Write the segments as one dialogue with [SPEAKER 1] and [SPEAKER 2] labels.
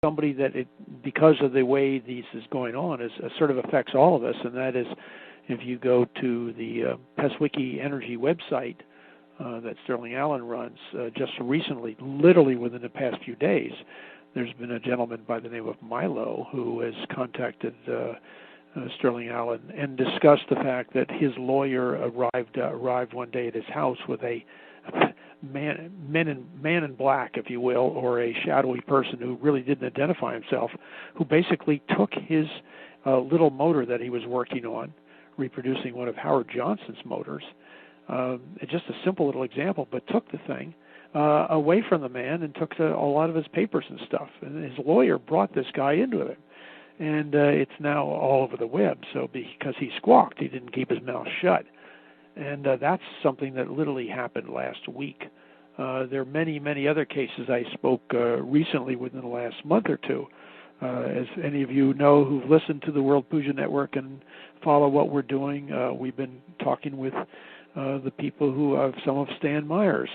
[SPEAKER 1] somebody that because of the way this is going on, sort of affects all of us, and that is if you go to the PestWiki Energy website that Sterling Allen runs, just recently, literally within the past few days, there's been a gentleman by the name of Milo who has contacted Sterling Allen and discussed the fact that his lawyer arrived one day at his house with a man in black, if you will, or a shadowy person who really didn't identify himself, who basically took his little motor that he was working on, reproducing one of Howard Johnson's motors. It's just a simple little example, but took the thing away from the man and took a lot of his papers and stuff. And his lawyer brought this guy into it. And it's now all over the web. So because he squawked, he didn't keep his mouth shut. And that's something that literally happened last week. There are many, many other cases. I spoke recently within the last month or two. As any of you know who've listened to the World Puja Network and follow what we're doing, we've been talking with the people who have some of Stan Meyer's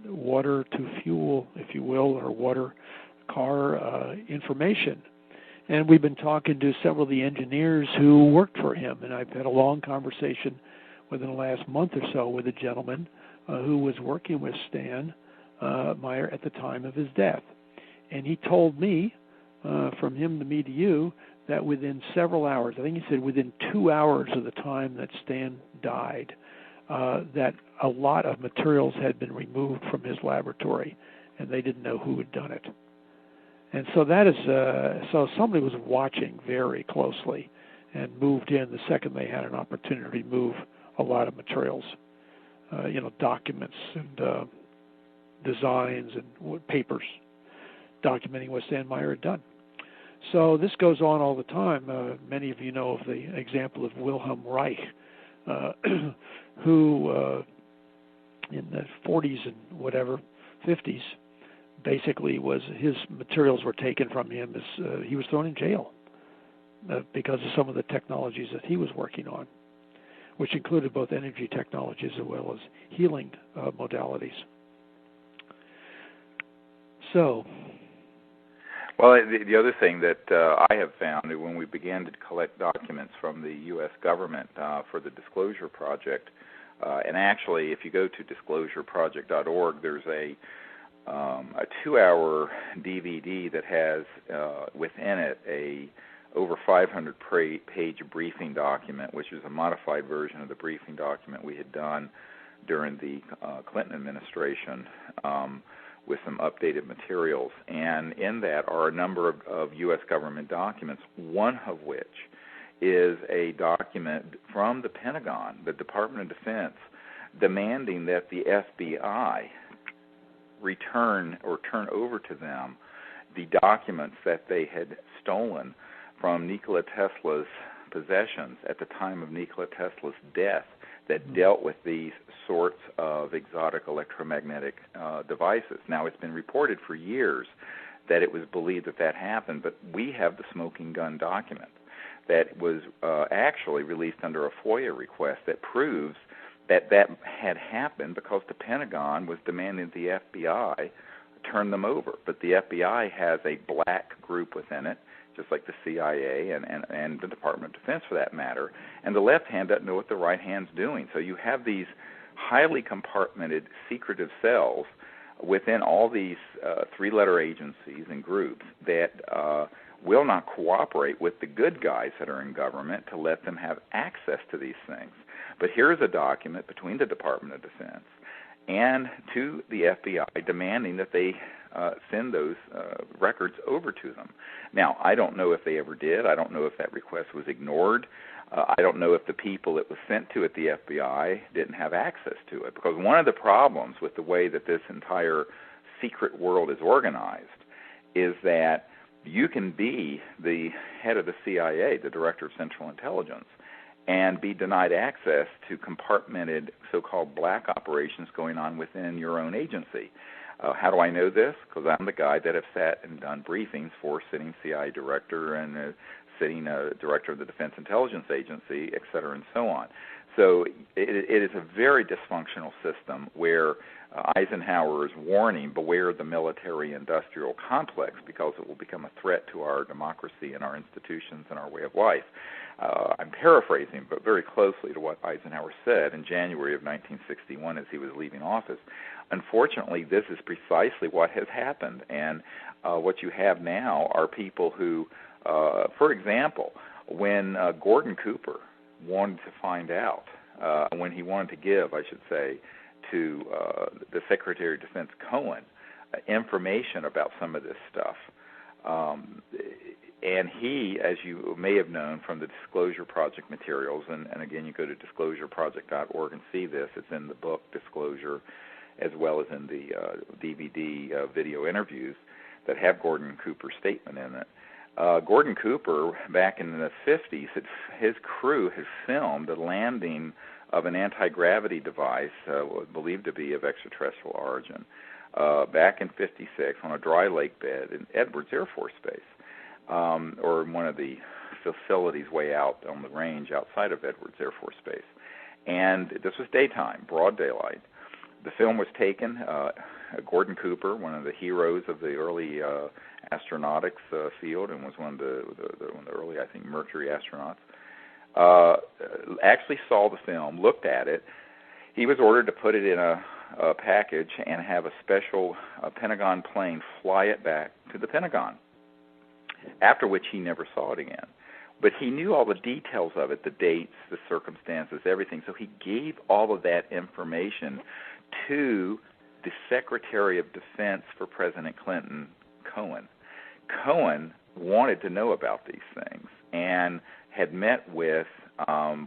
[SPEAKER 1] water to fuel, if you will, or water car information. And we've been talking to several of the engineers who worked for him, and I've had a long conversation within the last month or so with a gentleman who was working with Stan Meyer at the time of his death. And he told me, from him to me to you, that within several hours, I think he said within 2 hours of the time that Stan died, that a lot of materials had been removed from his laboratory, and they didn't know who had done it. And so that is, so somebody was watching very closely and moved in the second they had an opportunity to move a lot of materials, documents and designs and papers documenting what Stan Meyer had done. So this goes on all the time. Many of you know of the example of Wilhelm Reich, who in the 40s and whatever, 50s, basically his materials were taken from him as he was thrown in jail because of some of the technologies that he was working on, which included both energy technologies as well as healing modalities. So,
[SPEAKER 2] well, the other thing that I have found when we began to collect documents from the U.S. government for the Disclosure Project, and actually, if you go to disclosureproject.org, there's a 2-hour DVD that has within it a over 500-page briefing document, which is a modified version of the briefing document we had done during the Clinton administration with some updated materials. And in that are a number of U.S. government documents, one of which is a document from the Pentagon, the Department of Defense, demanding that the FBI return or turn over to them the documents that they had stolen from Nikola Tesla's possessions at the time of Nikola Tesla's death that dealt with these sorts of exotic electromagnetic devices. Now, it's been reported for years that it was believed that happened, but we have the smoking gun document that was actually released under a FOIA request that proves that had happened because the Pentagon was demanding the FBI turn them over. But the FBI has a black group within it, just like the CIA and the Department of Defense for that matter, and the left hand doesn't know what the right hand's doing. So you have these highly compartmented, secretive cells within all these three-letter agencies and groups that will not cooperate with the good guys that are in government to let them have access to these things. But here's a document between the Department of Defense and to the FBI demanding that they send those records over to them. Now, I don't know if they ever did. I don't know if that request was ignored. I don't know if the people it was sent to at the FBI didn't have access to it. Because one of the problems with the way that this entire secret world is organized is that you can be the head of the CIA, the Director of Central Intelligence, and be denied access to compartmented so-called black operations going on within your own agency. How do I know this? Because I'm the guy that have sat and done briefings for sitting CIA director and sitting director of the Defense Intelligence Agency, et cetera, and so on. So it is a very dysfunctional system where Eisenhower is warning, beware the military-industrial complex, because it will become a threat to our democracy and our institutions and our way of life. I'm paraphrasing, but very closely to what Eisenhower said in January of 1961 as he was leaving office. Unfortunately, this is precisely what has happened, and what you have now are people who, for example, when Gordon Cooper wanted to find out, when he wanted to give, I should say, to the Secretary of Defense Cohen information about some of this stuff. And he, as you may have known from the Disclosure Project materials, and again, you go to disclosureproject.org and see this. It's in the book Disclosure, as well as in the DVD video interviews that have Gordon Cooper's statement in it. Gordon Cooper, back in the 50s, his crew had filmed the landing of an anti-gravity device believed to be of extraterrestrial origin back in 56 on a dry lake bed in Edwards Air Force Base, or in one of the facilities way out on the range outside of Edwards Air Force Base. And this was daytime, broad daylight. The film was taken. Gordon Cooper, one of the heroes of the early astronautics field, and was one of the early, I think, Mercury astronauts, actually saw the film, looked at it. He was ordered to put it in a package and have a special Pentagon plane fly it back to the Pentagon, after which he never saw it again. But he knew all the details of it, the dates, the circumstances, everything. So he gave all of that information to the Secretary of Defense for President Clinton, Cohen. Cohen wanted to know about these things and had met with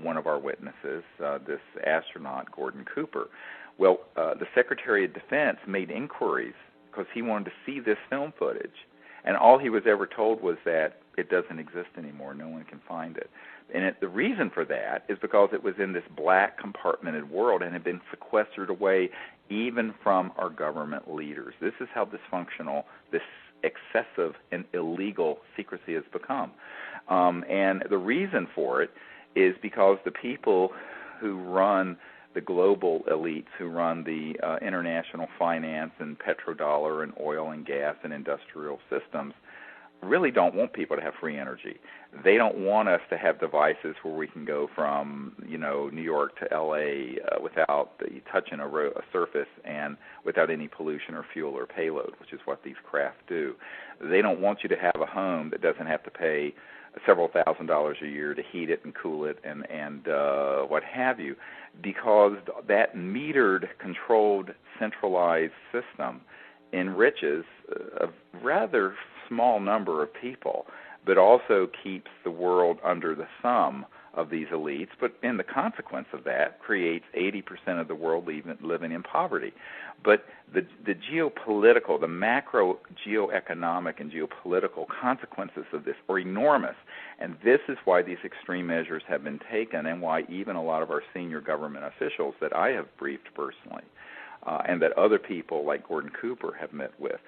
[SPEAKER 2] one of our witnesses, this astronaut, Gordon Cooper. Well, the Secretary of Defense made inquiries because he wanted to see this film footage. And all he was ever told was that it doesn't exist anymore. No one can find it. And the reason for that is because it was in this black compartmented world and had been sequestered away even from our government leaders. This is how dysfunctional this excessive and illegal secrecy has become. And the reason for it is because the people who run the global elites, who run the international finance and petrodollar and oil and gas and industrial systems, really don't want people to have free energy. They don't want us to have devices where we can go from, New York to L.A. Without touching a surface and without any pollution or fuel or payload, which is what these craft do. They don't want you to have a home that doesn't have to pay several $1,000s a year to heat it and cool it and what have you, because that metered, controlled, centralized system enriches a rather small number of people, but also keeps the world under the thumb of these elites, but in the consequence of that creates 80% of the world living in poverty. But the geopolitical, the macro geoeconomic and geopolitical consequences of this are enormous, and this is why these extreme measures have been taken, and why even a lot of our senior government officials that I have briefed personally, and that other people like Gordon Cooper have met with,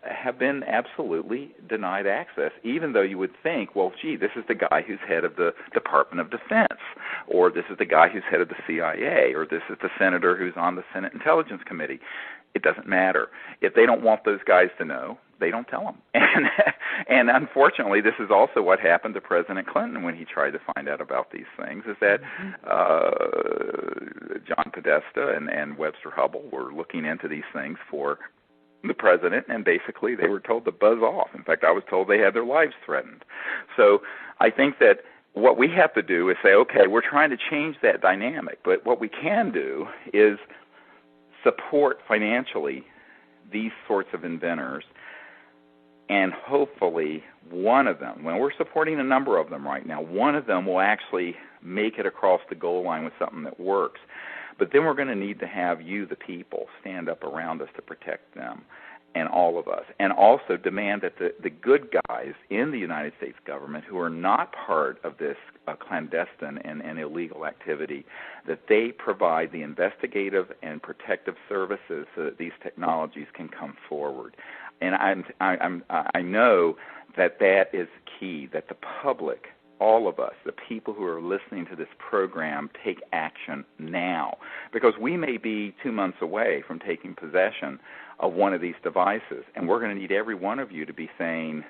[SPEAKER 2] have been absolutely denied access, even though you would think, well, gee, this is the guy who's head of the Department of Defense, or this is the guy who's head of the CIA, or this is the senator who's on the Senate Intelligence Committee. It doesn't matter. If they don't want those guys to know, they don't tell them. And unfortunately, this is also what happened to President Clinton when he tried to find out about these things, is that John Podesta and Webster Hubbell were looking into these things for the president, and basically they were told to buzz off. In fact, I was told they had their lives threatened. So I think that what we have to do is say, okay, we're trying to change that dynamic, but what we can do is support financially these sorts of inventors, and hopefully one of them, when we're supporting a number of them right now, one of them will actually make it across the goal line with something that works. But then we're going to need to have you, the people, stand up around us to protect them. and all of us, and also demand that the good guys in the United States government who are not part of this clandestine and illegal activity, that they provide the investigative and protective services so that these technologies can come forward. And I know that is key, that the public, all of us, the people who are listening to this program, take action now, because we may be 2 months away from taking possession of one of these devices, and we're going to need every one of you to be saying,